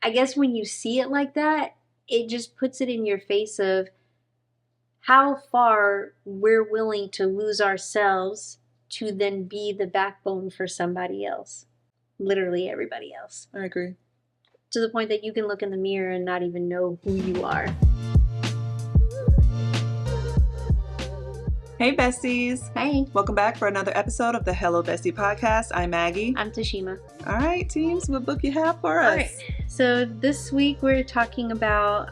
I guess when you see it like that, it just puts it in your face of how far we're willing to lose ourselves to then be the backbone for somebody else. Literally everybody else. I agree. To the point that you can look in the mirror and not even know who you are. Hey, besties. Hey. Welcome back for another episode of the Hello Bestie podcast. I'm Maggie. I'm Tashima. All right, teams, what book you have for us? All right. So this week we're talking about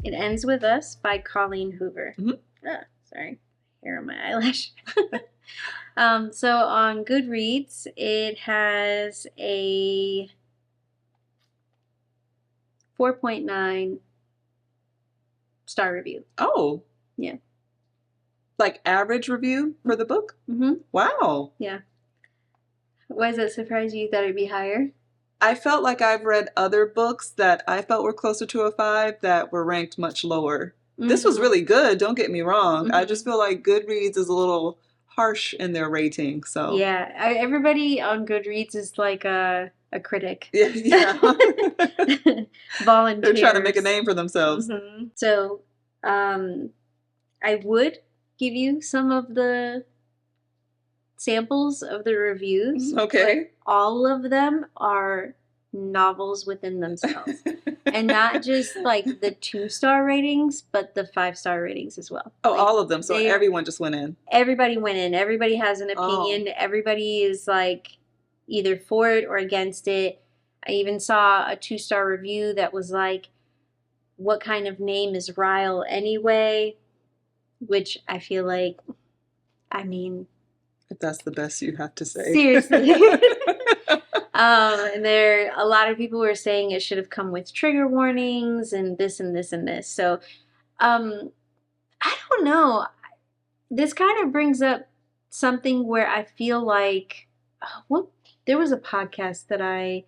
It Ends With Us by Colleen Hoover. Mm-hmm. Sorry. Hair on my eyelash. So on Goodreads, it has a 4.9 star review. Oh. Yeah. Like average review for the book? Mm-hmm. Wow. Yeah. Why does that surprise you? You thought it'd be higher? I felt like I've read other books that I felt were closer to a 5 that were ranked much lower. Mm-hmm. This was really good, don't get me wrong. Mm-hmm. I just feel like Goodreads is a little harsh in their rating. So yeah, everybody on Goodreads is like a critic. Yeah. Volunteers. They're trying to make a name for themselves. Mm-hmm. So I would give you some of the samples of the reviews. Okay. All of them are novels within themselves. And not just like the 2-star ratings, but the 5-star ratings as well. Oh, like, all of them. So everyone just went in. Everybody went in. Everybody has an opinion. Oh. Everybody is like either for it or against it. I even saw a 2-star review that was like, what kind of name is Ryle anyway? Which I feel like, I mean... If that's the best you have to say. Seriously. And a lot of people were saying it should have come with trigger warnings and this and this and this. So, I don't know. This kind of brings up something where I feel like, there was a podcast that I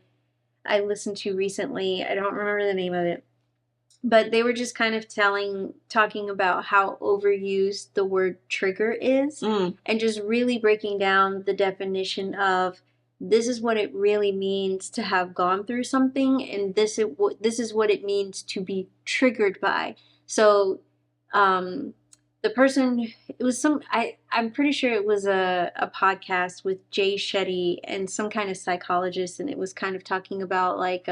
listened to recently. I don't remember the name of it. But they were just kind of talking about how overused the word trigger is and just really breaking down the definition of this is what it really means to have gone through something and this is what it means to be triggered by. So the person, it was I'm pretty sure it was a podcast with Jay Shetty and some kind of psychologist, and it was kind of talking about like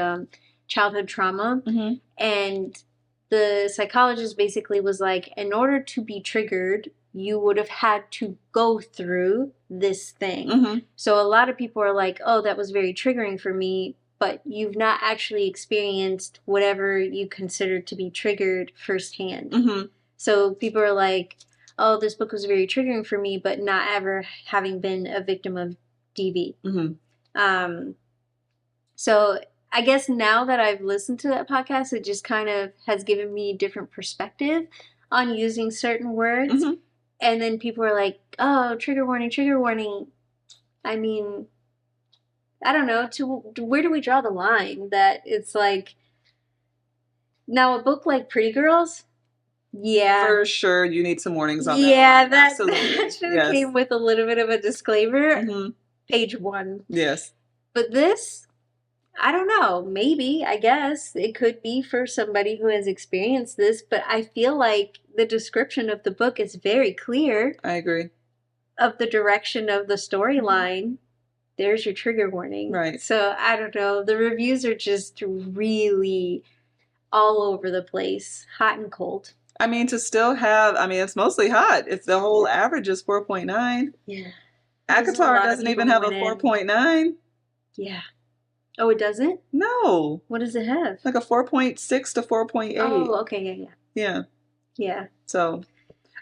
childhood trauma. Mm-hmm. And the psychologist basically was like, in order to be triggered, you would have had to go through this thing. Mm-hmm. So a lot of people are like, oh, that was very triggering for me, but you've not actually experienced whatever you consider to be triggered firsthand. Mm-hmm. So people are like, oh, this book was very triggering for me, but not ever having been a victim of DV. Mm-hmm. So I guess now that I've listened to that podcast, it just kind of has given me a different perspective on using certain words. Mm-hmm. And then people are like, oh, trigger warning, trigger warning. I mean, I don't know. Where do we draw the line? That it's like, now a book like Pretty Girls, yeah. For sure, you need some warnings on that. Yeah, that should have came with a little bit of a disclaimer. Mm-hmm. Page 1. Yes. But this... I don't know. Maybe, I guess. It could be for somebody who has experienced this, but I feel like the description of the book is very clear. I agree. Of the direction of the storyline. Mm-hmm. There's your trigger warning. Right. So, I don't know. The reviews are just really all over the place. Hot and cold. I mean, to still have, it's mostly hot. If the whole average is 4.9. Yeah. ACOTAR doesn't even have a 4.9. Yeah. Oh, it doesn't? No. What does it have? Like a 4.6 to 4.8. Oh, okay, Yeah. Yeah. So,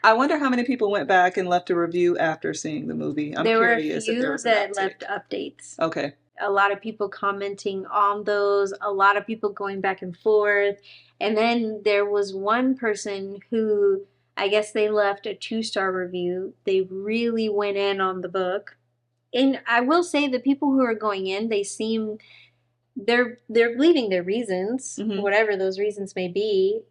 I wonder how many people went back and left a review after seeing the movie. I'm curious if there was an uptick. There were a few that left updates. Okay. A lot of people commenting on those, a lot of people going back and forth. And then there was one person who, I guess they left a 2-star review. They really went in on the book. And I will say the people who are going in, they seem... They're leaving their reasons, mm-hmm. whatever those reasons may be.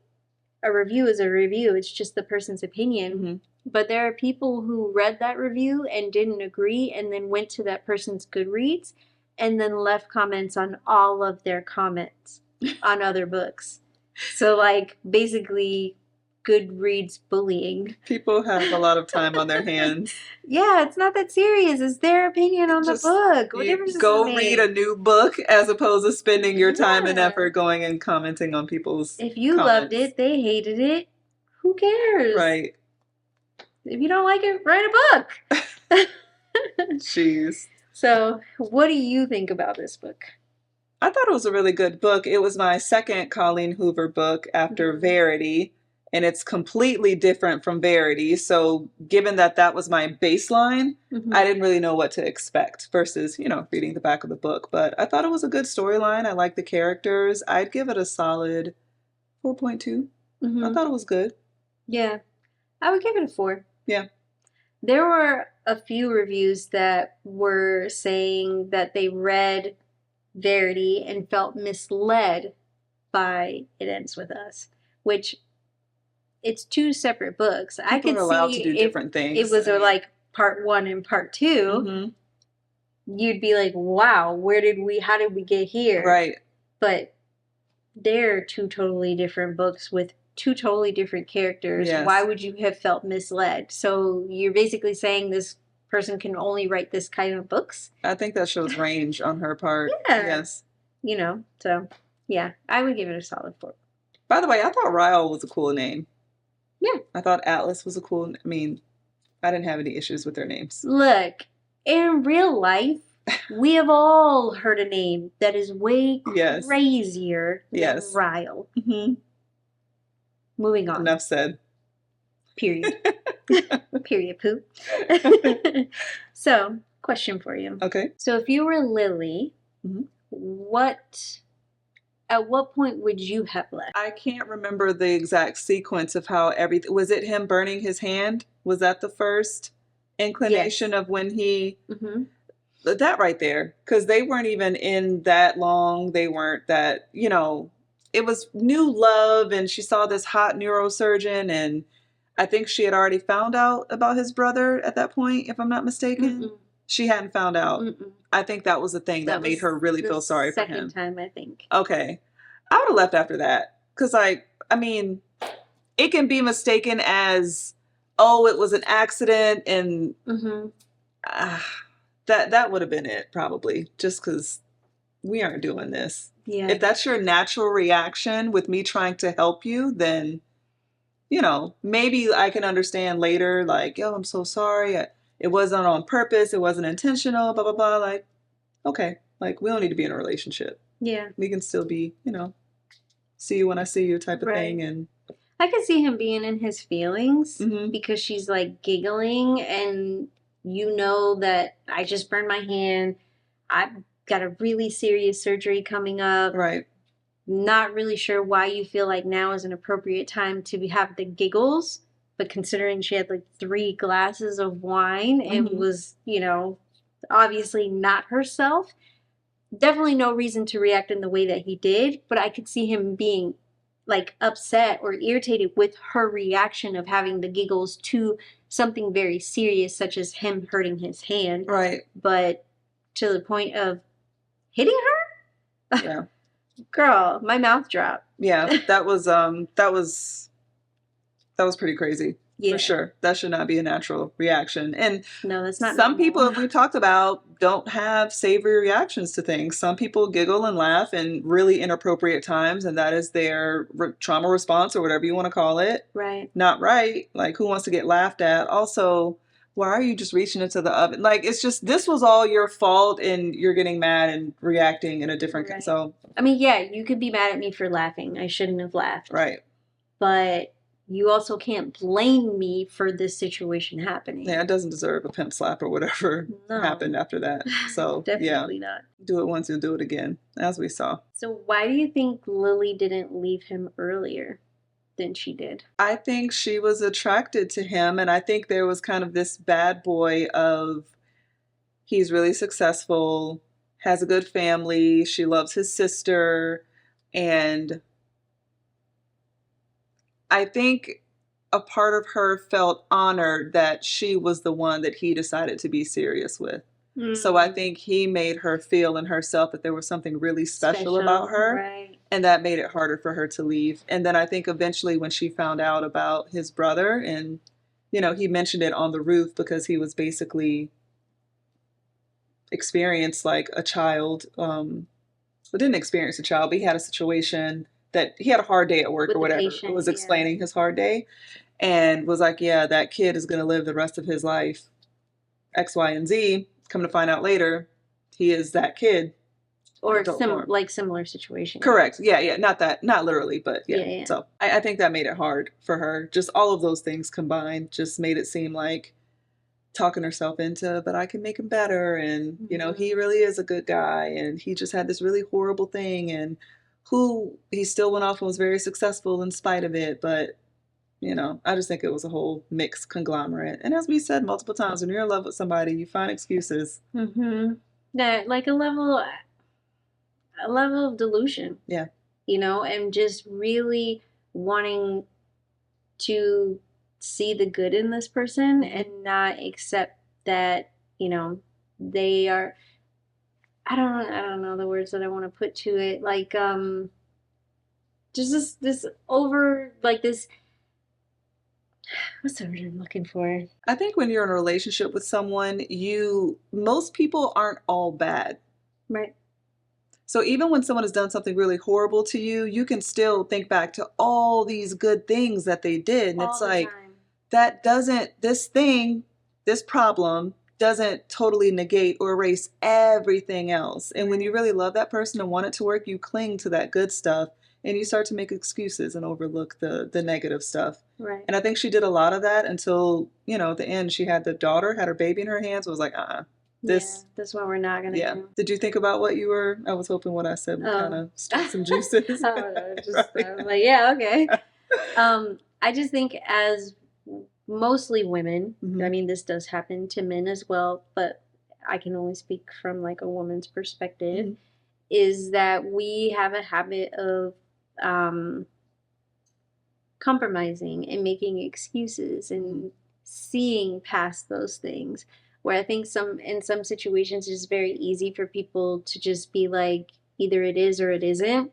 A review is a review. It's just the person's opinion. Mm-hmm. But there are people who read that review and didn't agree and then went to that person's Goodreads and then left comments on all of their comments. on other books. So, like, basically, Goodreads bullying. People have a lot of time on their hands. Yeah, it's not that serious. It's their opinion on the Just book. What you difference does it go read a make? new book as opposed to spending your time and Yeah. effort going and commenting on people's If you loved comments. it, they hated it. Who cares? Right. If you don't like it, write a book. Jeez. So, what do you think about this book? I thought it was a really good book. It was my second Colleen Hoover book after Verity, and it's completely different from Verity. So, given that that was my baseline, I didn't really know what to expect versus, you know, reading the back of the book. But I thought it was a good storyline. I liked the characters. I'd give it a solid 4.2. I thought it was good. Yeah, I would give it a 4. Yeah. There were a few reviews that were saying that they read Verity and felt misled by It Ends With Us, which it's 2 separate books. People I could are allowed see to do different things. It was like part 1 and part 2. You'd be like, wow, how did we get here? Right. But they're 2 totally different books with 2 totally different characters. Yes. Why would you have felt misled? So you're basically saying this person can only write this kind of books? I think that shows range on her part. Yeah. Yes. You know, so yeah, I would give it a solid 4. By the way, I thought Ryle was a cool name. Yeah. I thought Atlas was a cool, I mean, I didn't have any issues with their names. Look, in real life, we have all heard a name that is way crazier than Ryle. Moving on. Enough said. Period. Period, poo. So, question for you. Okay. So, if you were Lily, at what point would you have left? I can't remember the exact sequence of how everything, was it him burning his hand? Was that the first inclination of when he, that right there, because they weren't even in that long. They weren't that, you know, it was new love and she saw this hot neurosurgeon and I think she had already found out about his brother at that point, if I'm not mistaken. She hadn't found out. I think that was the thing that made her really feel sorry for him. Second time, I think. Okay. I would have left after that. Because, I mean, it can be mistaken as, oh, it was an accident. And that would have been it, probably. Just because we aren't doing this. Yeah. If that's your natural reaction with me trying to help you, then, you know, maybe I can understand later, like, oh, I'm so sorry. It wasn't on purpose. It wasn't intentional, blah, blah, blah. Like, okay. Like, we don't need to be in a relationship. Yeah. We can still be, you know, see you when I see you type of thing. And I could see him being in his feelings because she's like giggling and you know that I just burned my hand. I've got a really serious surgery coming up. Right. Not really sure why you feel like now is an appropriate time to have the giggles, but considering she had like 3 glasses of wine and was, you know, obviously not herself, definitely no reason to react in the way that he did, but I could see him being like upset or irritated with her reaction of having the giggles to something very serious, such as him hurting his hand. Right. But to the point of hitting her? Yeah. Girl, my mouth dropped. Yeah, that was pretty crazy. Yeah. For sure. That should not be a natural reaction. And no, that's not some normal. people, as we talked about, don't have savory reactions to things. Some people giggle and laugh in really inappropriate times, and that is their trauma response or whatever you want to call it. Right. Not right. Like, who wants to get laughed at? Also, why are you just reaching into the oven? Like, it's just, this was all your fault and you're getting mad and reacting in a different... Right. So, I mean, yeah, you could be mad at me for laughing. I shouldn't have laughed. Right. But you also can't blame me for this situation happening. Yeah, it doesn't deserve a pimp slap or whatever happened after that. So, definitely not. Do it once, you'll do it again, as we saw. So why do you think Lily didn't leave him earlier than she did? I think she was attracted to him, and I think there was kind of this bad boy of, he's really successful, has a good family, she loves his sister, and I think a part of her felt honored that she was the one that he decided to be serious with. So I think he made her feel in herself that there was something really special about her. Right. And that made it harder for her to leave. And then I think eventually when she found out about his brother, and, he mentioned it on the roof because he was basically experienced like a child, well, didn't experience a child, but he had a situation that he had a hard day at work With or the whatever. patient, It was yeah. explaining his hard day and was like, yeah, that kid is going to live the rest of his life X, Y, and Z. Come to find out later, he is that kid. Or similar situation. Correct. Yeah. Not literally, but yeah. Yeah. So I think that made it hard for her. Just all of those things combined just made it seem like talking herself into, but I can make him better. And, he really is a good guy. And he just had this really horrible thing. And he still went off and was very successful in spite of it. But, I just think it was a whole mixed conglomerate. And as we said multiple times, when you're in love with somebody, you find excuses. Mm-hmm. That, like a level of delusion. Yeah. And just really wanting to see the good in this person and not accept that, they are, I don't know the words that I want to put to it. Like, just this over, like this, what's the word I'm looking for? I think when you're in a relationship with someone, most people aren't all bad. Right. So even when someone has done something really horrible to you, you can still think back to all these good things that they did. And it's like, this problem doesn't totally negate or erase everything else. And when you really love that person and want it to work, you cling to that good stuff and you start to make excuses and overlook the negative stuff. Right. And I think she did a lot of that until, at the end, she had her baby in her hands. It was like, this is what we're not going to do. Did you think about I was hoping what I said would kind of stir some juices. Like, yeah, okay. I just think as mostly women, I mean, this does happen to men as well, but I can only speak from like a woman's perspective, is that we have a habit of compromising and making excuses and seeing past those things. Where I think in some situations it's very easy for people to just be like, either it is or it isn't.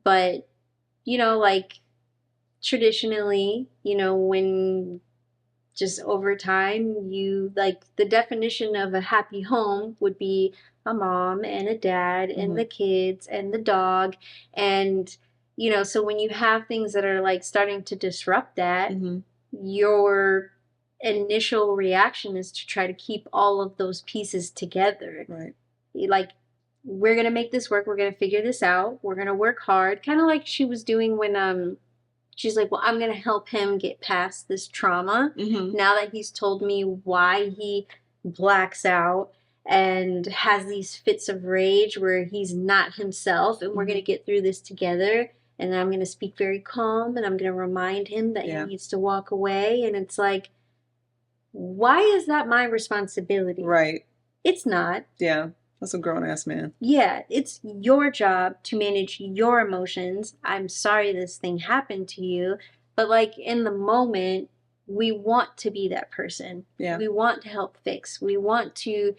But, like traditionally, when just over time, like the definition of a happy home would be a mom and a dad and the kids and the dog. And, so when you have things that are like starting to disrupt that, your initial reaction is to try to keep all of those pieces together. Right. Like, we're going to make this work. We're going to figure this out. We're going to work hard. Kind of like she was doing when she's like, well, I'm going to help him get past this trauma. Now that he's told me why he blacks out and has these fits of rage where he's not himself, and we're going to get through this together. And I'm going to speak very calm, and I'm going to remind him that he needs to walk away. And it's like, why is that my responsibility? Right. It's not. Yeah. That's a grown-ass man. Yeah. It's your job to manage your emotions. I'm sorry this thing happened to you. But like in the moment, we want to be that person. Yeah. We want to help fix. We want to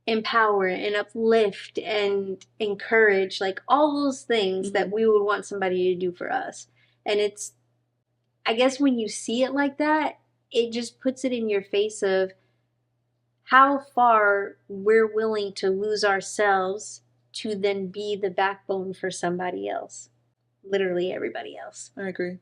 empower and uplift and encourage, like all those things that we would want somebody to do for us. And it's, I guess when you see it like that, it just puts it in your face of how far we're willing to lose ourselves to then be the backbone for somebody else. Literally everybody else. I agree.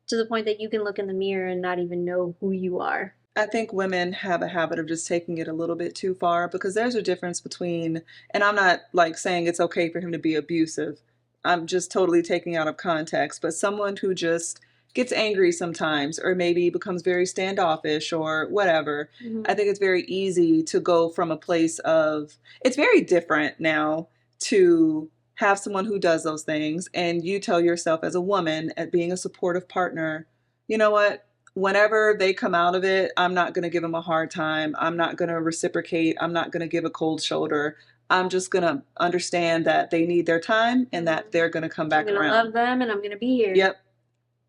To the point that you can look in the mirror and not even know who you are. I think women have a habit of just taking it a little bit too far, because there's a difference between, and I'm not like saying it's okay for him to be abusive. I'm just totally taking out of context, but someone who just gets angry sometimes, or maybe becomes very standoffish or whatever. I think it's very easy to go from a place of, it's very different now to have someone who does those things and you tell yourself as a woman, at being a supportive partner, you know what, whenever they come out of it, I'm not going to give them a hard time. I'm not going to reciprocate. I'm not going to give a cold shoulder. I'm just going to understand that they need their time and that they're going to come back around. I'm going to love them and I'm going to be here. Yep.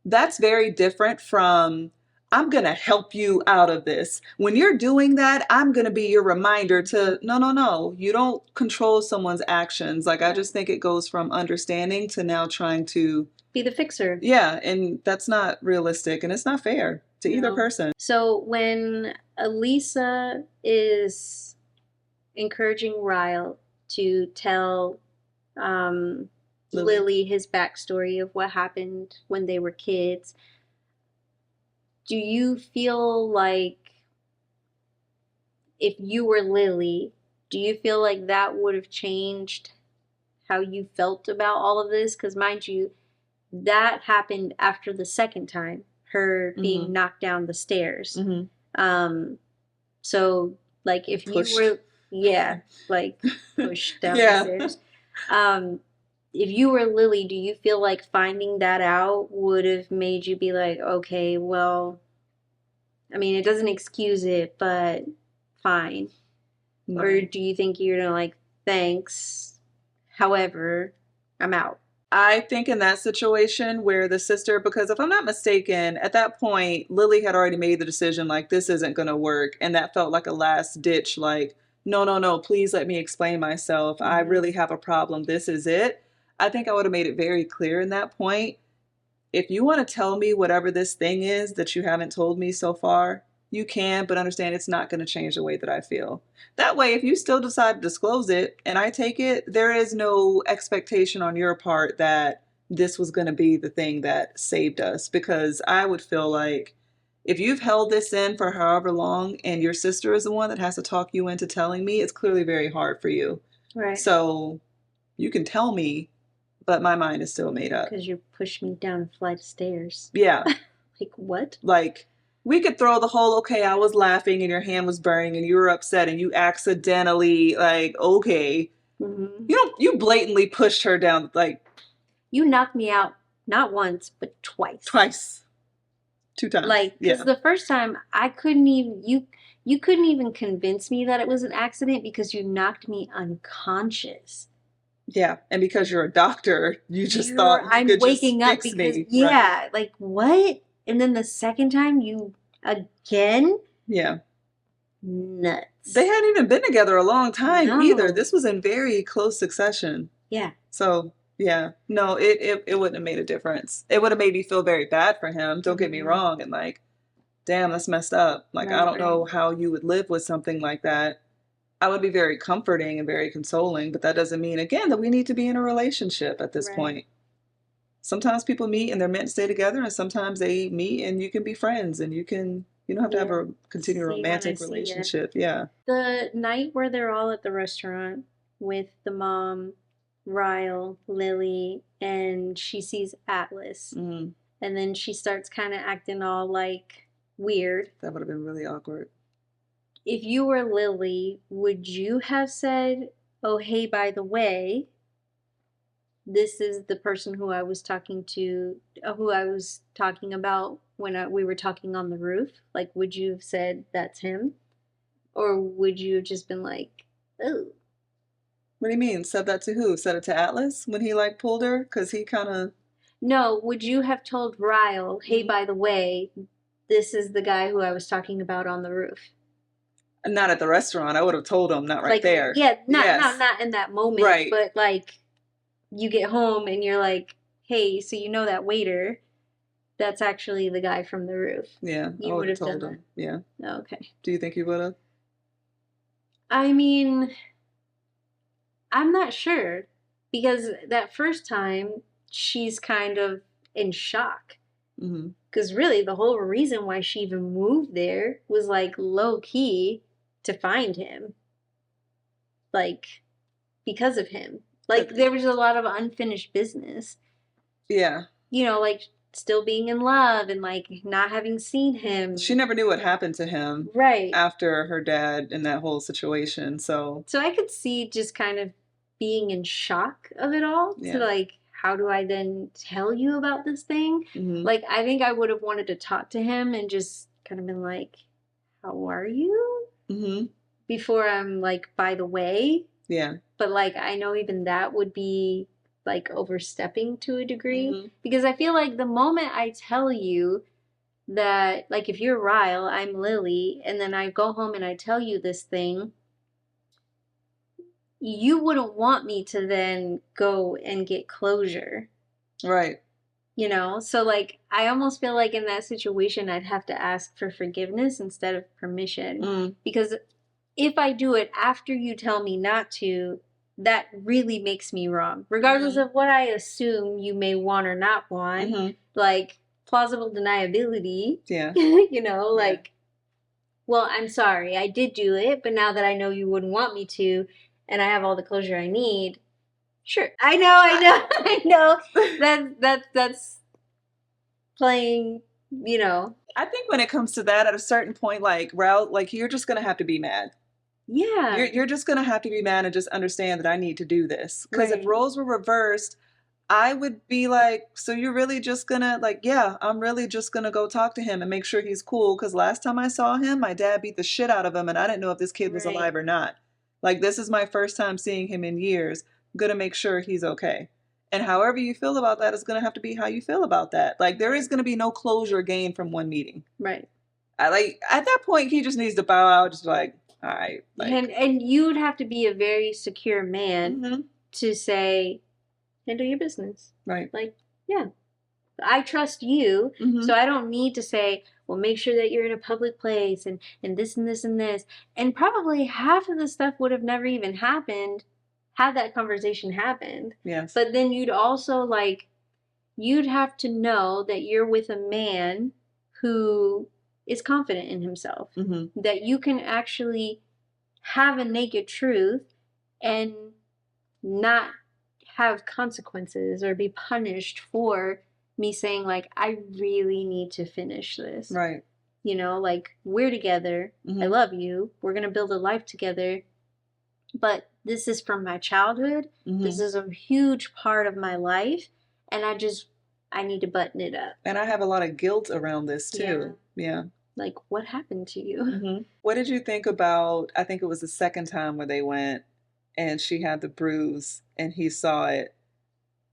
That's very different from, I'm going to help you out of this. When you're doing that, I'm going to be your reminder to, no, no, no, you don't control someone's actions. Like, I just think it goes from understanding to now trying to be the fixer. Yeah, and that's not realistic and it's not fair to either person. So when Elisa is encouraging Ryle to tell Lily his backstory of what happened when they were kids, do you feel like if you were Lily, do you feel like that would have changed how you felt about all of this? Because mind you, that happened after the second time, her being knocked down the stairs. So like if pushed. you were like pushed down the stairs. If you were Lily, do you feel like finding that out would have made you be like, okay, well, I mean, it doesn't excuse it, but fine. No. Or do you think you're gonna like, thanks, however, I'm out? I think in that situation where the sister, because if I'm not mistaken, at that point, Lily had already made the decision, like, this isn't going to work. And that felt like a last ditch, like, no, no, no, please let me explain myself. I really have a problem. This is it. I think I would have made it very clear in that point. If you want to tell me whatever this thing is that you haven't told me so far, you can, but understand it's not going to change the way that I feel. That way, if you still decide to disclose it and I take it, there is no expectation on your part that this was going to be the thing that saved us. Because I would feel like if you've held this in for however long and your sister is the one that has to talk you into telling me, it's clearly very hard for you. Right. So you can tell me, but my mind is still made up. Because you pushed me down a flight of stairs. Yeah. Like, what? Like, we could throw the whole, okay, I was laughing and your hand was burning and you were upset and you accidentally, like, okay. You blatantly pushed her down, like. You knocked me out, not once, but twice. Twice. 2 times. Like, because the first time, I couldn't even, you couldn't even convince me that it was an accident because you knocked me unconscious. Yeah, and because you're a doctor, you just thought you could just fix me. Yeah, right. Like, what? And then the second time, you again? Yeah. Nuts. They hadn't even been together a long time either. This was in very close succession. Yeah. So, yeah. No, it wouldn't have made a difference. It would have made me feel very bad for him. Don't get me wrong. And like, damn, that's messed up. Like, I don't know how you would live with something like that. I would be very comforting and very consoling, but that doesn't mean, again, that we need to be in a relationship at this point. Sometimes people meet and they're meant to stay together, and sometimes they meet and you can be friends and you don't have to have a continued romantic relationship. Yeah. The night where they're all at the restaurant with the mom, Ryle, Lily, and she sees Atlas. And then she starts kind of acting all like weird. That would have been really awkward. If you were Lily, would you have said, oh, hey, by the way, this is the person who I was talking to, who I was talking about when we were talking on the roof? Like, would you have said that's him? Or would you have just been like, oh. What do you mean? Said that to who? Said it to Atlas when he like pulled her? Because he kind of... No, would you have told Ryle, hey, by the way, this is the guy who I was talking about on the roof? Not at the restaurant. I would have told him, not right there. Yeah, not in that moment. Right. But like, you get home and you're like, hey, so you know that waiter, that's actually the guy from the roof. Yeah, you I would have told him. Yeah. Oh, okay. Do you think you would have? I mean, I'm not sure. Because that first time, she's kind of in shock. Because really, the whole reason why she even moved there was like low-key to find him. Like, because of him. Like, there was a lot of unfinished business. Yeah. You know, like, still being in love and, like, not having seen him. She never knew what happened to him. Right. After her dad in that whole situation, so. So I could see just kind of being in shock of it all. Yeah. To, like, how do I then tell you about this thing? Like, I think I would have wanted to talk to him and just kind of been like, how are you? Before I'm like, by the way. Yeah. But like, I know even that would be like overstepping to a degree. Because I feel like the moment I tell you that, like, if you're Ryle, I'm Lily, and then I go home and I tell you this thing, you wouldn't want me to then go and get closure. Right. You know? So, like, I almost feel like in that situation, I'd have to ask for forgiveness instead of permission. Because if I do it after you tell me not to, that really makes me wrong. Regardless of what I assume you may want or not want, like, plausible deniability, Yeah. you know, like, well, I'm sorry, I did do it, but now that I know you wouldn't want me to, and I have all the closure I need, sure. I know. I know. That's playing, you know. I think when it comes to that, at a certain point, like Ralph, like you're just gonna have to be mad. Yeah. You're just gonna have to be mad and just understand that I need to do this. Because if Right. roles were reversed, I would be like, so you're really just gonna like, yeah, I'm really just gonna go talk to him and make sure he's cool. Because last time I saw him, my dad beat the shit out of him, and I didn't know if this kid was Right. alive or not. Like this is my first time seeing him in years. I'm gonna make sure he's okay. And however you feel about that is gonna have to be how you feel about that. Like there is gonna be no closure gained from one meeting. Right. I like at that point he just needs to bow out, just like, all right. Like, And you'd have to be a very secure man to say, handle your business. Right. Like, yeah. I trust you, so I don't need to say, well, make sure that you're in a public place and this and this and this. And probably half of the stuff would have never even happened had that conversation happened. Yes. But then you'd also, like, you'd have to know that you're with a man who is confident in himself, that you can actually have a naked truth and not have consequences or be punished for me saying, like, I really need to finish this. Right. You know, like, we're together. I love you. We're going to build a life together. But this is from my childhood. This is a huge part of my life. And I need to button it up. And I have a lot of guilt around this too. Yeah. Like, what happened to you? What did you think about, I think it was the second time where they went and she had the bruise and he saw it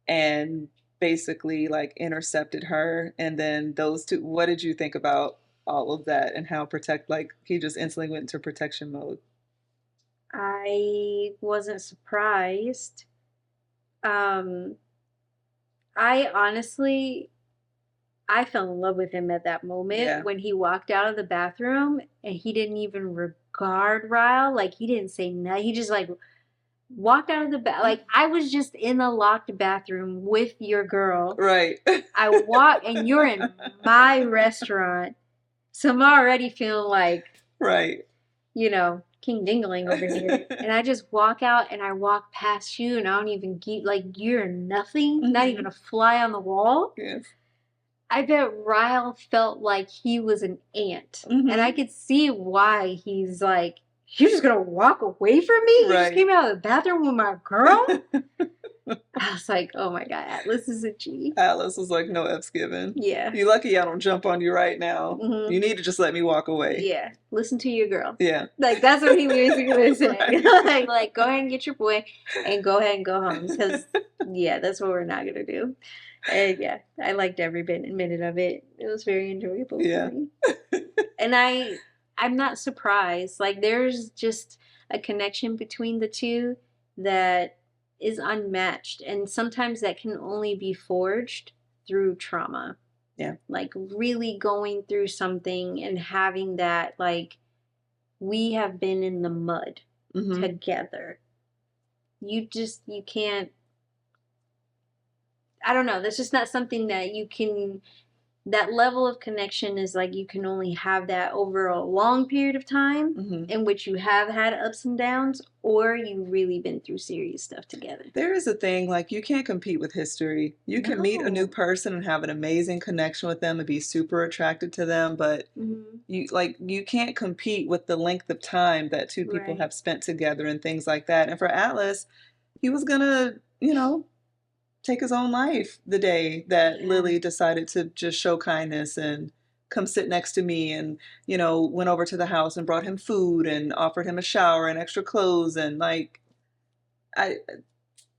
and basically like intercepted her, and then those two, what did you think about all of that and how like he just instantly went into protection mode? I wasn't surprised. I honestly, I fell in love with him at that moment when he walked out of the bathroom and he didn't even regard Ryle. Like, he didn't say nothing. He just, like, walked out of the like, I was just in the locked bathroom with your girl. Right. I walk and you're in my restaurant. So I'm already feeling like, right, you know, King Dingling over here. And I just walk out and I walk past you and I don't even keep, like, you're nothing, not even a fly on the wall. Yes. I bet Ryle felt like he was an ant. And I could see why he's like, you're just going to walk away from me? You just came out of the bathroom with my girl? I was like, oh my God, Atlas is a G. Atlas was like, no F's given. Yeah. You're lucky I don't jump on you right now. You need to just let me walk away. Yeah. Listen to your girl. Yeah. Like, that's what he basically was saying. like, go ahead and get your boy and go ahead and go home. Because, yeah, that's what we're not going to do. And yeah, I liked every minute of it. It was very enjoyable for me. And I'm not surprised. Like, there's just a connection between the two that is unmatched. And sometimes that can only be forged through trauma. Yeah. Like, really going through something and having that, like, we have been in the mud together. You can't, I don't know. That's just not something that you can, that level of connection is like you can only have that over a long period of time in which you have had ups and downs, or you've really been through serious stuff together. There is a thing, like, you can't compete with history. You can meet a new person and have an amazing connection with them and be super attracted to them, but you can't compete with the length of time that two people have spent together and things like that. And for Atlas, he was gonna, take his own life the day that Lily decided to just show kindness and come sit next to me and, went over to the house and brought him food and offered him a shower and extra clothes. And like,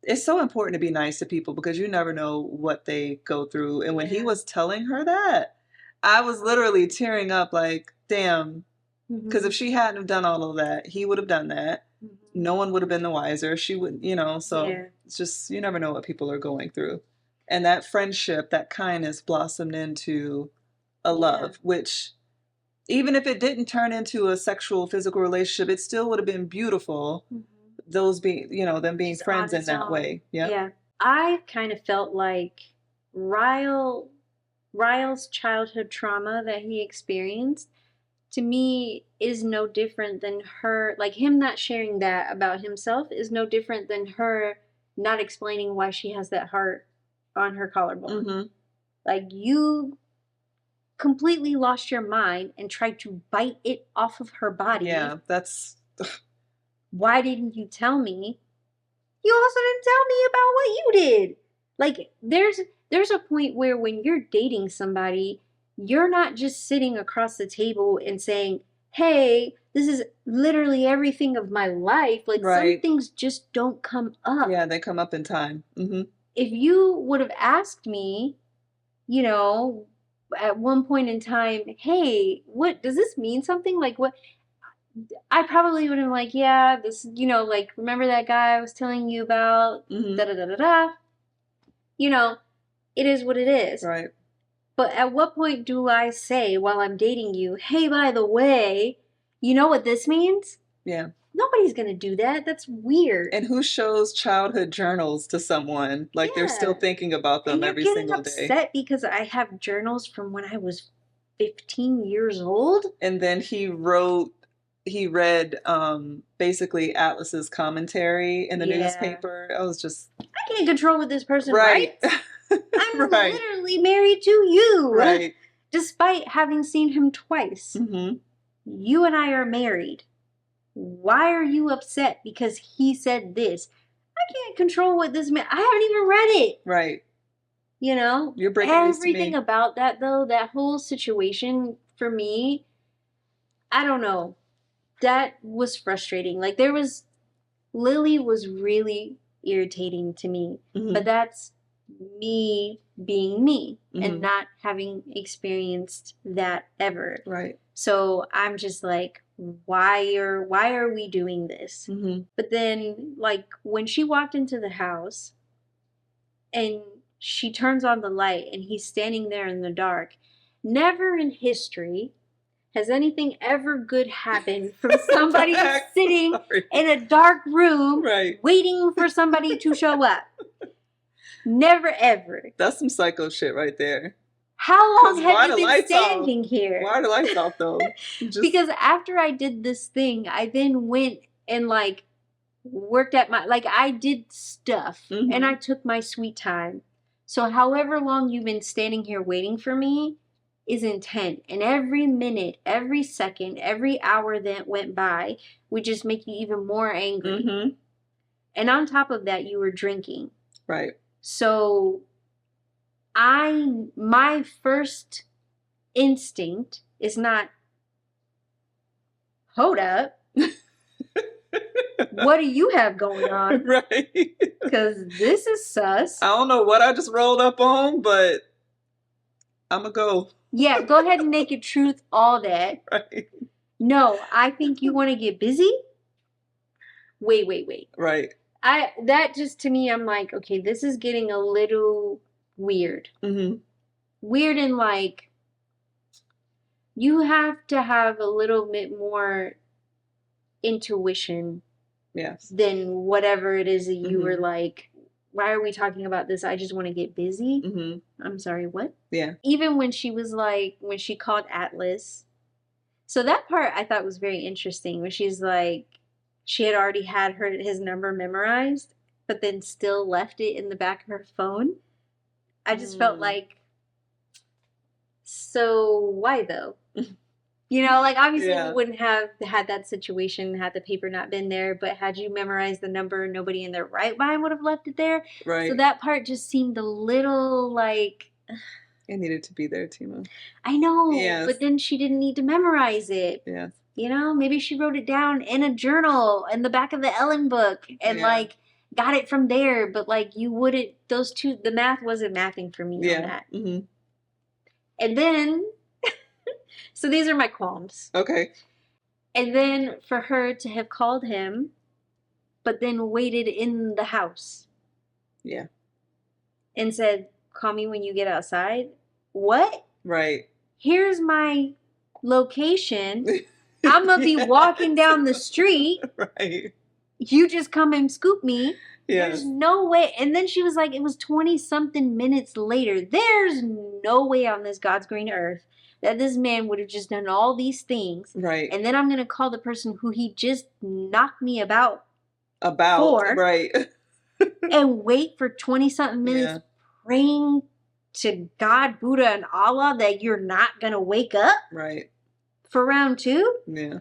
it's so important to be nice to people because you never know what they go through. And when he was telling her that, I was literally tearing up like, damn. Because if Mm-hmm. she hadn't have done all of that, he would have done that. Mm-hmm. No one would have been the wiser. She would, so Yeah. it's just, you never know what people are going through. And that friendship, that kindness blossomed into a Yeah. love, which even if it didn't turn into a sexual, physical relationship, it still would have been beautiful. Mm-hmm. Those being, them being Just on friends in its that own. way. Yeah. Yeah. I kind of felt like Ryle Ryle's childhood trauma that he experienced to me is no different than her, like him not sharing that about himself is no different than her not explaining why she has that heart on her collarbone. Mm-hmm. Like you completely lost your mind and tried to bite it off of her body. Yeah, that's. Why didn't you tell me? You also didn't tell me about what you did. Like there's a point where when you're dating somebody, you're not just sitting across the table and saying, "Hey, this is literally everything of my life." Like some Right. things just don't come up. Yeah, they come up in time. Mm-hmm. If you would have asked me, you know, at one point in time, "Hey, what does this mean something?" Like what I probably would have been like, yeah, this, like, remember that guy I was telling you about? Mm-hmm. Da da da da da. You know, it is what it is. Right. But at what point do I say while I'm dating you, hey, by the way, you know what this means? Yeah. Nobody's going to do that. That's weird. And who shows childhood journals to someone? Like they're still Yeah. thinking about them And you're every getting single day. upset because I have journals from when I was 15 years old. And then he read basically Atlas's commentary in the Yeah. newspaper. I was just I can't control what this person right. writes. I'm Right. literally married to you. Right. Despite having seen him twice. Mm-hmm. You and I are married. Why are you upset because he said this? I can't control what this man. I haven't even read it. Right. You're breaking news to me. Everything about that though, that whole situation for me, I don't know. That was frustrating. Like Lily was really irritating to me. Mm-hmm. But that's me being me Mm-hmm. and not having experienced that ever. Right. So I'm just like, why are we doing this? Mm-hmm. But then, like, when she walked into the house and she turns on the light and he's standing there in the dark, never in history has anything ever good happened from somebody sitting in a dark room right. waiting for somebody to show up. Never ever. That's some psycho shit right there. How long have you been standing here? Why are the lights off though? Because after I did this thing, I then went and like worked at I did stuff mm-hmm. and I took my sweet time. So however long you've been standing here waiting for me is intent. And every minute, every second, every hour that went by would just make you even more angry. Mm-hmm. And on top of that, you were drinking. Right. So my first instinct is not, hold up. What do you have going on? Right. Because this is sus. I don't know what I just rolled up on, but I'm going to go. Yeah, go ahead and naked truth all that. Right. No, I think you want to get busy. Wait. Right. That just to me, I'm like, okay, this is getting a little weird. Mm-hmm. Weird and like, you have to have a little bit more intuition. Yes. Than whatever it is that you mm-hmm. were like, why are we talking about this? I just want to get busy. Mm-hmm. I'm sorry, what? Yeah. Even when she was like, when she called Atlas. So that part I thought was very interesting. When she's like, she had already had his number memorized, but then still left it in the back of her phone. I just felt like, so why though? Like obviously we wouldn't have had that situation had the paper not been there, but had you memorized the number, nobody in their right mind would have left it there. Right. So that part just seemed a little like... It needed to be there, Tima. I know, yes. But then she didn't need to memorize it. Yes. Maybe she wrote it down in a journal in the back of the Ellen book and like got it from there. But like you wouldn't, the math wasn't mathing for me on that. Mm-hmm. And then So these are my qualms. Okay. And then for her to have called him, but then waited in the house. Yeah. And said, call me when you get outside. What? Right. Here's my location. I'm going to be walking down the street. Right. You just come and scoop me. Yes. There's no way. And then she was like, it was 20-something minutes later. There's no way on this God's green earth that this man would have just done all these things. Right. And then I'm going to call the person who he just knocked me about for, right. and wait for 20-something minutes praying to God, Buddha, and Allah that you're not going to wake up. Right. For round 2? Yeah.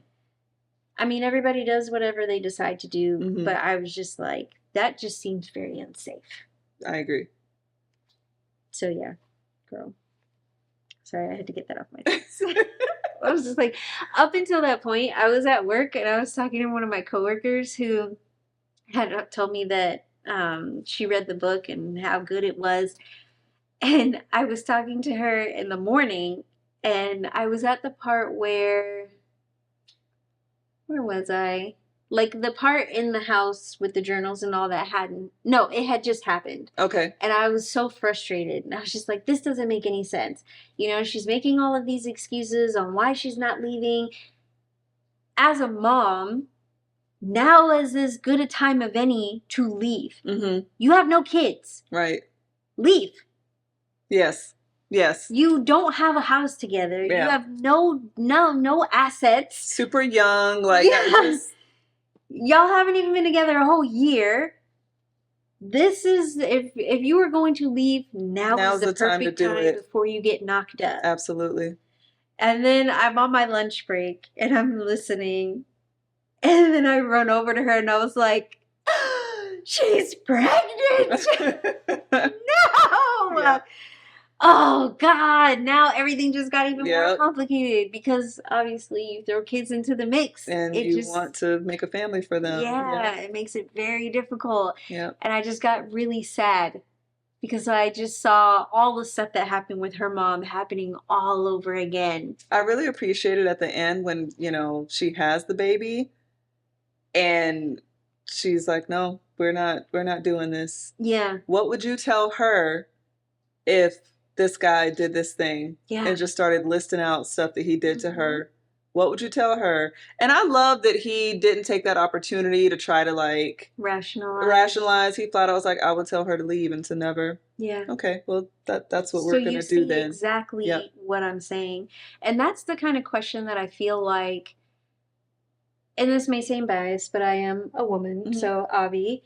I mean, everybody does whatever they decide to do, but I was just like, that just seems very unsafe. I agree. So, yeah, girl. Sorry, I had to get that off my chest. I was just like, up until that point, I was at work and I was talking to one of my coworkers who had told me that she read the book and how good it was. And I was talking to her in the morning and I was at the part where was I? Like the part in the house with the journals and all that it had just happened. Okay. And I was so frustrated. And I was just like, this doesn't make any sense. You know, she's making all of these excuses on why she's not leaving. As a mom, now is as good a time of any to leave. You have no kids. Right. Leave. Yes. Yes. You don't have a house together. Yeah. You have no assets. Super young. Like, y'all haven't even been together a whole year. This is, if you were going to leave, now's the perfect time before you get knocked up. Absolutely. And then I'm on my lunch break and I'm listening. And then I run over to her and I was like, she's pregnant. No. Yeah. Oh, God. Now everything just got even more complicated because obviously you throw kids into the mix. And you want to make a family for them. Yeah, it makes it very difficult. Yeah. And I just got really sad because I just saw all the stuff that happened with her mom happening all over again. I really appreciated at the end when, she has the baby and she's like, no, we're not doing this. Yeah. What would you tell her if this guy did this thing and just started listing out stuff that he did to her? What would you tell her? And I love that he didn't take that opportunity to try to rationalize. He thought I was like, I would tell her to leave and to never. Yeah. Okay. Well, that's what we're going to do then. Exactly what I'm saying. And that's the kind of question that I feel like, and this may seem biased, but I am a woman. So Avi,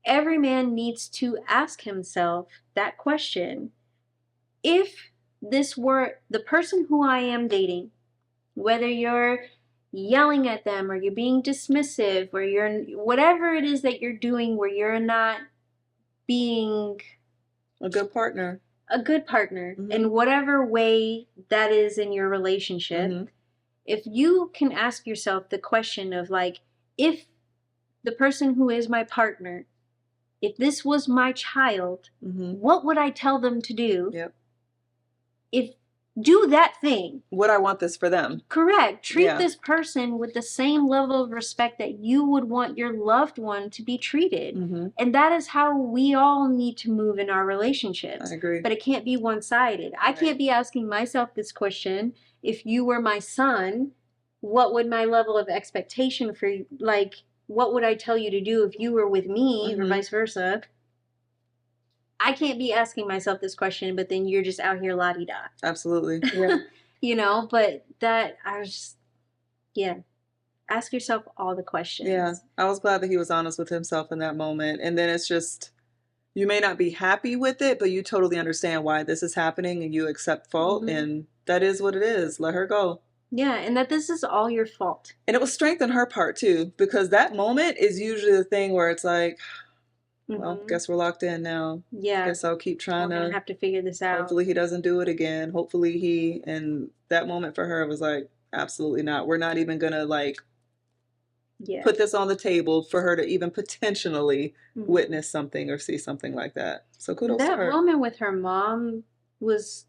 every man needs to ask himself that question. If this were the person who I am dating, whether you're yelling at them or you're being dismissive or you're whatever it is that you're doing where you're not being a good partner in whatever way that is in your relationship, if you can ask yourself the question of like, if the person who is my partner, if this was my child, what would I tell them to do? Yep. If do that thing. Would I want this for them? Correct. Treat this person with the same level of respect that you would want your loved one to be treated. And that is how we all need to move in our relationships. I agree. But it can't be one-sided. I can't be asking myself this question, if you were my son, what would my level of expectation for you, like, what would I tell you to do if you were with me or vice versa? I can't be asking myself this question, but then you're just out here la-di-da. Absolutely. Yeah. But that, I was just, ask yourself all the questions. Yeah. I was glad that he was honest with himself in that moment. And then it's just, you may not be happy with it, but you totally understand why this is happening and you accept fault. And that is what it is. Let her go. Yeah, and that this is all your fault. And it was strength on her part, too, because that moment is usually the thing where it's like, well, guess we're locked in now. Yeah. Guess I'll keep trying to have to figure this out. Hopefully he doesn't do it again. Hopefully and that moment for her was like, absolutely not. We're not even going to put this on the table for her to even potentially witness something or see something like that. So kudos to her. That moment with her mom was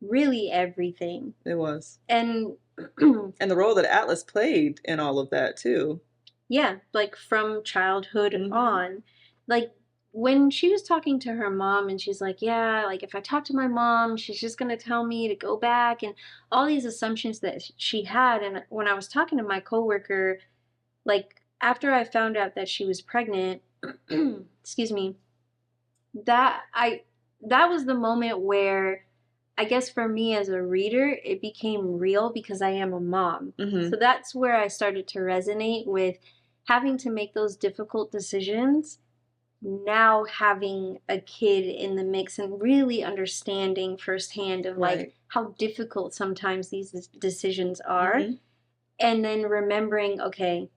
really everything. It was. And and the role that Atlas played in all of that too. Yeah, like from childhood Mm-hmm. on. Like when she was talking to her mom and she's like, yeah, like if I talk to my mom, she's just going to tell me to go back and all these assumptions that she had. And when I was talking to my coworker, like after I found out that she was pregnant, excuse me, that I that was the moment where I guess for me as a reader, it became real because I am a mom. Mm-hmm. So that's where I started to resonate with having to make those difficult decisions. Now having a kid in the mix and really understanding firsthand of like Right. how difficult sometimes these decisions are. Mm-hmm. And then remembering, okay,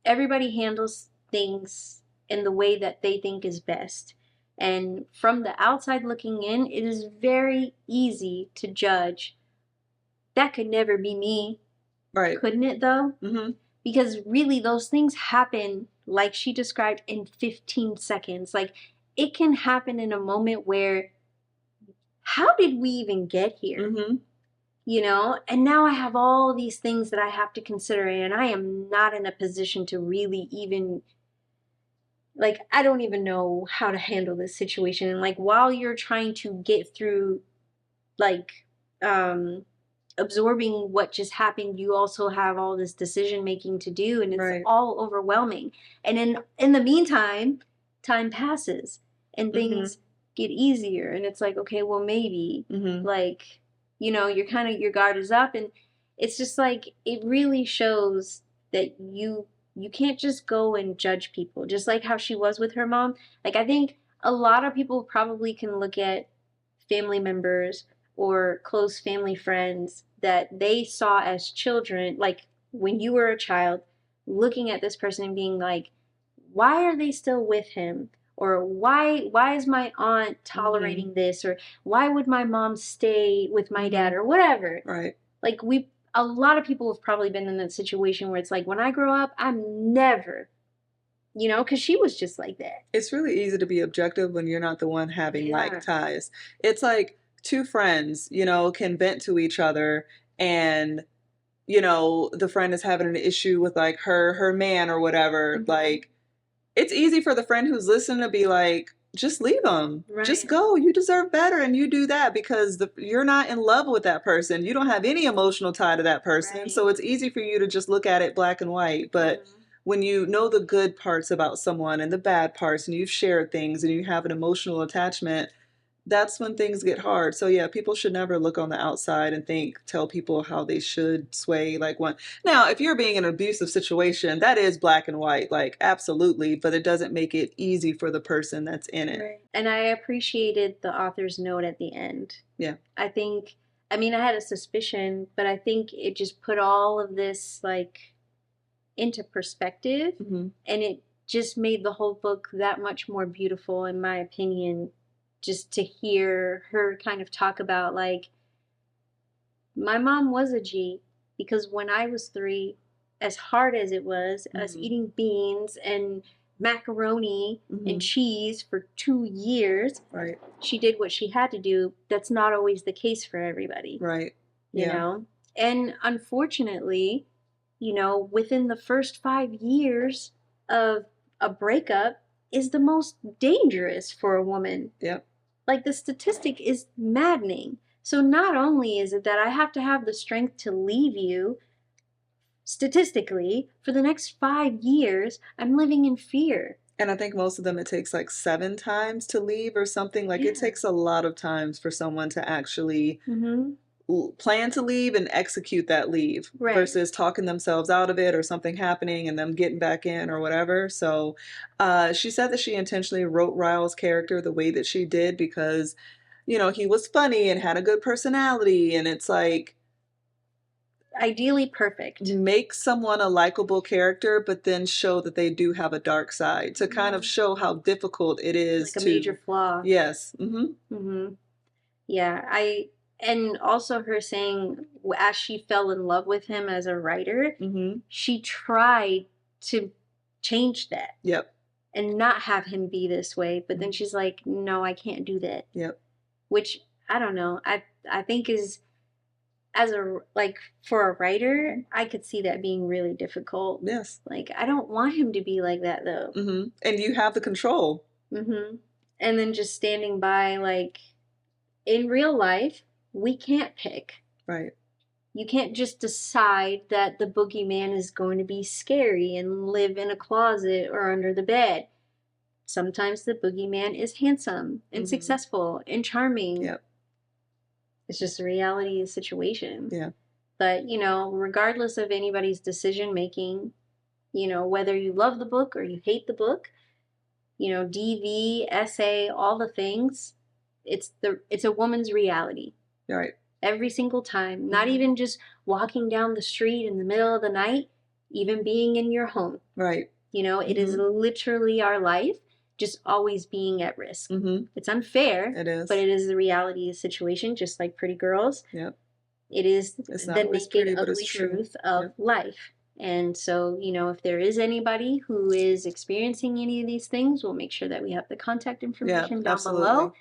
everybody handles things in the way that they think is best. And from the outside looking in, it is very easy to judge. That could never be me. Right. Couldn't it though? Mm-hmm. Because really those things happen like she described in 15 seconds. Like it can happen in a moment where how did we even get here? Mm-hmm. You know, and now I have all these things that I have to consider, and I am not in a position to really even like I don't even know how to handle this situation. And like while you're trying to get through like um absorbing what just happened, you also have all this decision making to do, and it's Right. all overwhelming. And in the meantime, time passes and things get easier, and it's like, okay, well maybe like you know, you're kind of your guard is up, and it's just like it really shows that you can't just go and judge people just like how she was with her mom. Like I think a lot of people probably can look at family members or close family friends that they saw as children, like when you were a child, looking at this person and being like, why are they still with him? Or why is my aunt tolerating this? Or why would my mom stay with my dad? Or whatever. Right. Like a lot of people have probably been in that situation where it's like, when I grow up, I'm never, you know, because she was just like that. It's really easy to be objective when you're not the one having like ties. It's like two friends, you know, can vent to each other, and you know, the friend is having an issue with like her man or whatever. Like it's easy for the friend who's listening to be like, just leave them. Right. Just go. You deserve better, and you do that because you're not in love with that person. You don't have any emotional tie to that person. Right. So it's easy for you to just look at it black and white. But when you know the good parts about someone and the bad parts, and you've shared things and you have an emotional attachment, that's when things get hard. So yeah, people should never look on the outside and tell people how they should sway like one. Now, if you're being in an abusive situation, that is black and white, like absolutely, but it doesn't make it easy for the person that's in it. Right. And I appreciated the author's note at the end. Yeah. I mean, I had a suspicion, but I think it just put all of this like into perspective, and it just made the whole book that much more beautiful, in my opinion. Just to hear her kind of talk about like, my mom was a G, because when I was 3, as hard as it was, us eating beans and macaroni and cheese for 2 years, right, she did what she had to do. That's not always the case for everybody. Right. You know? And unfortunately, you know, within the first 5 years of a breakup is the most dangerous for a woman. Yep. Like the statistic is maddening. So not only is it that I have to have the strength to leave you, statistically, for the next 5 years, I'm living in fear. And I think most of them, it takes like 7 times to leave or something. Like it takes a lot of times for someone to actually plan to leave and execute that leave versus talking themselves out of it or something happening and them getting back in or whatever. So she said that she intentionally wrote Ryle's character the way that she did because, you know, he was funny and had a good personality, and it's like ideally perfect. Make someone a likable character, but then show that they do have a dark side to kind of show how difficult it is like a major flaw. Yes. Yeah, and also her saying as she fell in love with him as a writer, she tried to change that. Yep. And not have him be this way, but then she's like, no, I can't do that. Yep. Which I don't know. I think as a like for a writer, I could see that being really difficult. Yes. Like I don't want him to be like that though. And you have the control. And then just standing by, like in real life, we can't pick. Right. You can't just decide that the boogeyman is going to be scary and live in a closet or under the bed. Sometimes the boogeyman is handsome and successful and charming. Yep. It's just the reality of the situation. Yeah. But, you know, regardless of anybody's decision making, you know, whether you love the book or you hate the book, you know, DV, essay, all the things, it's a woman's reality. Right. Every single time. Not even just walking down the street in the middle of the night, even being in your home. Right. You know, it is literally our life, just always being at risk. It's unfair. It is. But it is the reality of the situation, just like Pretty Girls. Yep. It is It's the not always pretty, naked, but ugly it's true. truth of life. And so, you know, if there is anybody who is experiencing any of these things, we'll make sure that we have the contact information down below,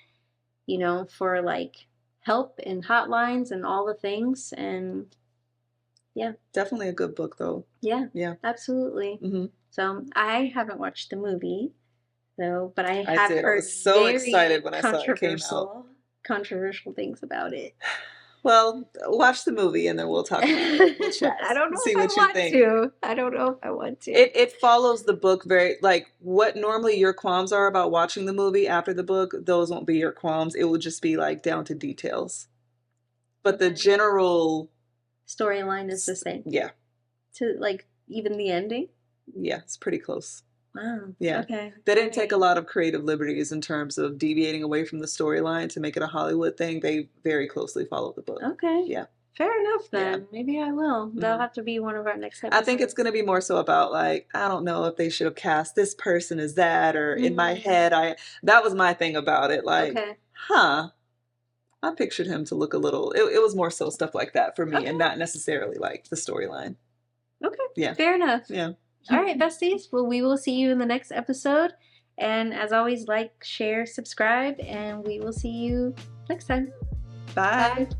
you know, for like help and hotlines and all the things. And yeah. Definitely a good book though. Yeah. Yeah. Absolutely. So I haven't watched the movie, though, but I have heard I was so excited when I saw it came out. Controversial things about it. Well, watch the movie and then we'll talk about it. We'll chat. I don't know see if what I you want think. to. I don't know if I want to. It follows the book very, like what normally your qualms are about watching the movie after the book, those won't be your qualms. It will just be like down to details. But the general storyline is the same. Yeah. To like even the ending? Yeah, it's pretty close. Wow. Yeah. Okay. They didn't take a lot of creative liberties in terms of deviating away from the storyline to make it a Hollywood thing. They very closely followed the book. Okay. Yeah. Fair enough then. Yeah. Maybe I will. That'll have to be one of our next episodes. I think it's going to be more so about like, I don't know if they should have cast this person as that, or in my head, that was my thing about it. Like, I pictured him to look a little, it was more so stuff like that for me and not necessarily like the storyline. Okay. Yeah. Fair enough. Yeah. All right, besties. Well, we will see you in the next episode. And as always, like, share, subscribe, and we will see you next time. Bye. Bye.